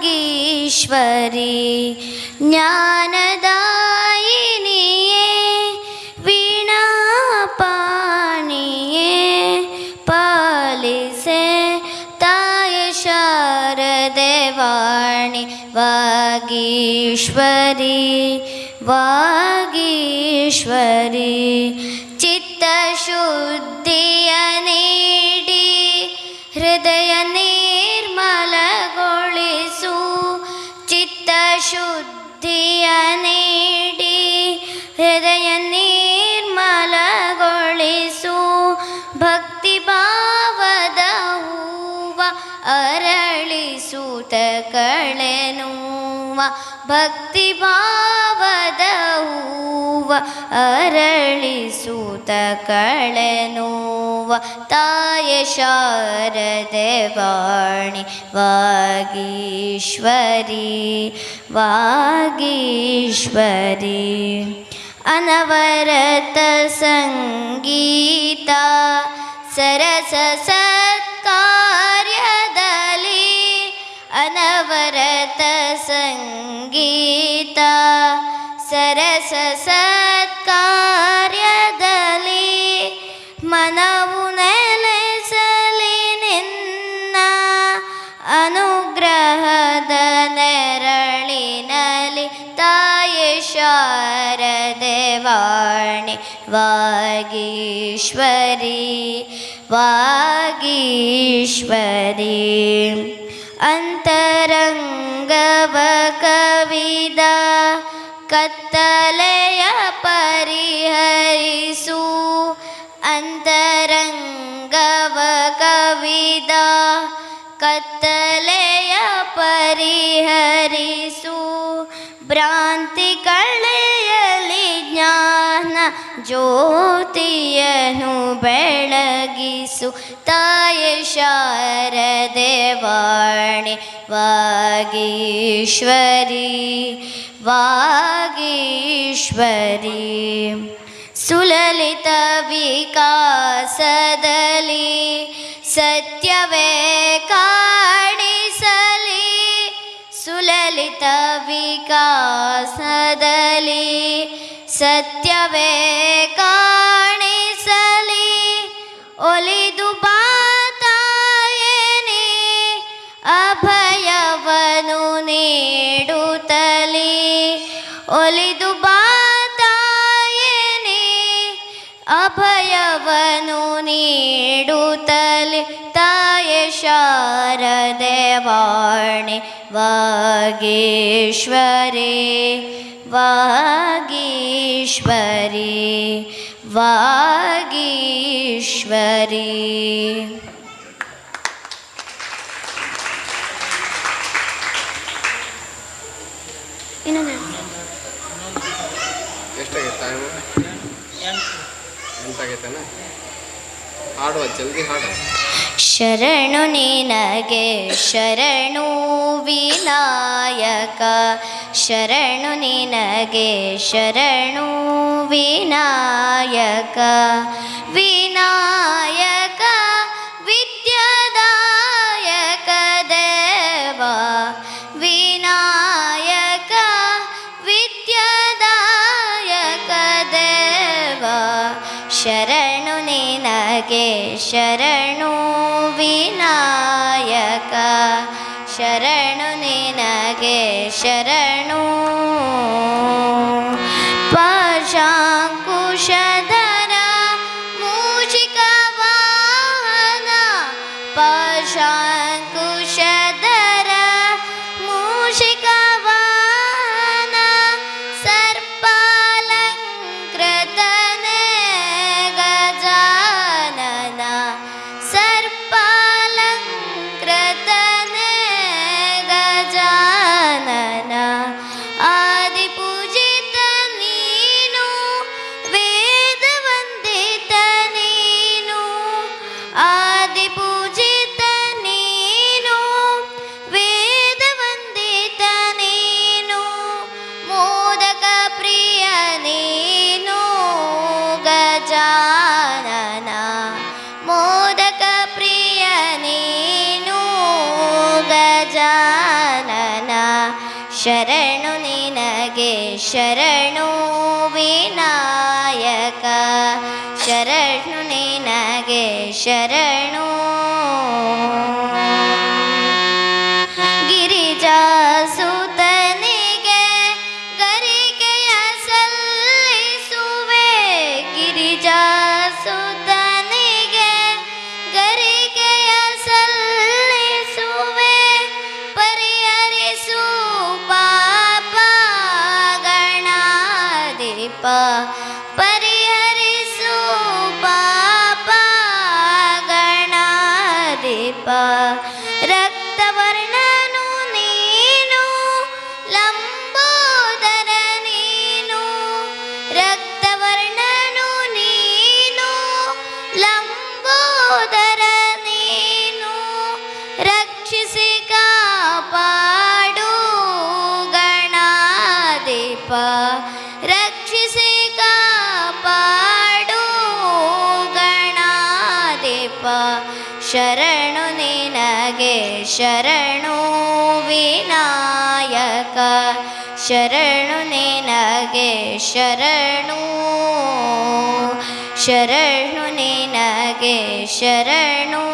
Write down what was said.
ವಾಗೀಶ್ವರಿ ಜ್ಞಾನದಾಯಿನಿಯೇ ವೀಣಾಪಾಣಿಯೇ ಪಾಲಿಸೆ ತಾಯ ಶಾರದೆ ವಾಣಿ ವಾಗೀಶ್ವರಿ ವಾಗೀಶ್ವರಿ ಚಿತ್ತಶುದ್ಧಿಯ ನೀಡಿ ಹೃದಯ ನಿರ್ಮಲಗೊಳಿಸು ಚಿತ್ತಶುದ್ಧಿಯ ನೀಡಿ ಹೃದಯ ನಿರ್ಮಲಗೊಳಿಸು ಭಕ್ತಿ ಭಾವದ ಹೂವ ಅರಳಿಸುತ್ತ ಕಳೆನುವ ಭಕ್ತಿ ಭಾವದ ಹೂವ ಅರಳಿಸುತ್ತ ಕಳೆನುವ ತಾಯ ಶಾರದೆ ವಾಣಿ ವಾಗೀಶ್ವರಿ ವಾಗೀಶ್ವರಿ ಅನವರತ ಸಂಗೀತ ಸರಸ ಸತ್ಕಾರ್ಯದಲ್ಲಿ ಅನವರತ ಸಂಗೀತ ಸರಸ ಸತ್ಕಾರ್ಯದಲ್ಲಿ ಮನವು ನೆಲೆಸಲಿ ನಿನ್ನ ಅನುಗ್ರಹದ ನೆರಳಿನಲಿ ತಾಯಿ ಶಾರದೆ ವಾಣಿ ವಾಗೀಶ್ವರಿ ವಾಗೀಶ್ವರಿ ಅಂತರಂಗವ ಕವಿದ ಕತ್ತಲೆಯ ಪರಿಹರಿಸು ಅಂತರಂಗವ ಕವಿದ ಕತ್ತಲೆಯ ಪರಿಹರಿಸು ಭ್ರಾಂತಿ ಕಳೆಯಲಿ ಜ್ಞಾನ ಜ್ಯೋತಿಯನ್ನು ಬೆಳಗಿಸು ತಾಯ ಶಾರದೆ ವಾಣಿ ವಾಗೀಶ್ವರಿ ವಾಗೀಶ್ವರಿ ಸುಲಲಿತ ವಿಕಾಸದಲ್ಲಿ ಸತ್ಯವೇ ಕಾಣಿಸಲಿ ಸುಲಲಿತ ವಿಕಾಸದಲ್ಲಿ ಸತ್ಯವೇ ಕಾಣಿಸಲಿ ಒಲಿದು ಬಾತಾಯೇನಿ ಅಭಯವನು ನೀಡುತ್ತಲಿ ಒಲಿದು ಬಾತಾಯೇನಿ ಅಭಯವನು ನೀಡುತ್ತಲಿ ತಾಯ ಶಾರದೆ ವಾಣಿ ವಾಗೀಶ್ವರಿ ವಾಗೀಶ್ವರಿ ವಾಗೀಶ್ವರಿ. ಹಾಡುವ ಜಲ್ದಿ ಹಾಡು. ಶರಣು ನಿನಗೆ ಶರಣು ವಿನಾಯಕ ಶರಣು ನಿನಗೆ ಶರಣು ವಿನಾಯಕ ವಿನಾಯಕ ವಿದ್ಯಾದಾಯಕ ದೇವ ವಿನಾಯಕ ವಿದ್ಯಾದಾಯಕ ದೇವ ಶರಣು ನಿನಗೆ ಶರಣು ವಿನಾಯಕ ಶರಣು ನಿನಗೆ ಶರಣು ಪಾಶಾಂಕುಶಧರ ಮೂಷಿಕ ವಾಹನ ಪಾಶಾಂಕುಶಧರ ಮೂಷಿಕ ವಾಹನ ಸರ್ಪಾಲಂಕೃತನೆ ಗಜಾನನ ಸರ್ಪಾಲಂಕೃತನೆ ಗಜಾನನ ಆ ಗಜಾನನ ಶರಣು ನಿನಗೆ ಶರಣು ವಿನಾಯಕ ಶರಣು ನಿನಗೆ ಶರಣು ಗಿರಿಜಾಸುತನಿಗೆ ಗರಿಕೆಯ ಸಲ್ಲಿಸುವೆ ಗಿರಿಜಾಸುತನಿಗೆ ಗರಿಕೆಯ ಸಲ್ಲಿಸುವೆ ಪರಿಹರಿಸು ಪಾಪ ಗಣಾಧಿಪ ಪರಿಹರಿಸು ಪಾಪ ಗಣಾಧಿಪ ರಕ್ತವರ್ಣನು ನೀನು ಲಂಬೋದರ ನೀನು ರಕ್ತವರ್ಣನು ನೀನು ಲಂಬೋದರ ನೀನು ರಕ್ಷಿಸಿ ಕಾಪಾಡು ಗಣಾಧಿಪ ರಕ್ಷಿಸಿ ಕಾಪಾಡು ಗಣಾಧಿಪ ಶರಣು ನಿನಗೆ ಶರಣು ವಿನಾಯಕ ಶರಣು ನಿನಗೆ ಶರಣು ಶರಣು ನಿನಗೆ ಶರಣು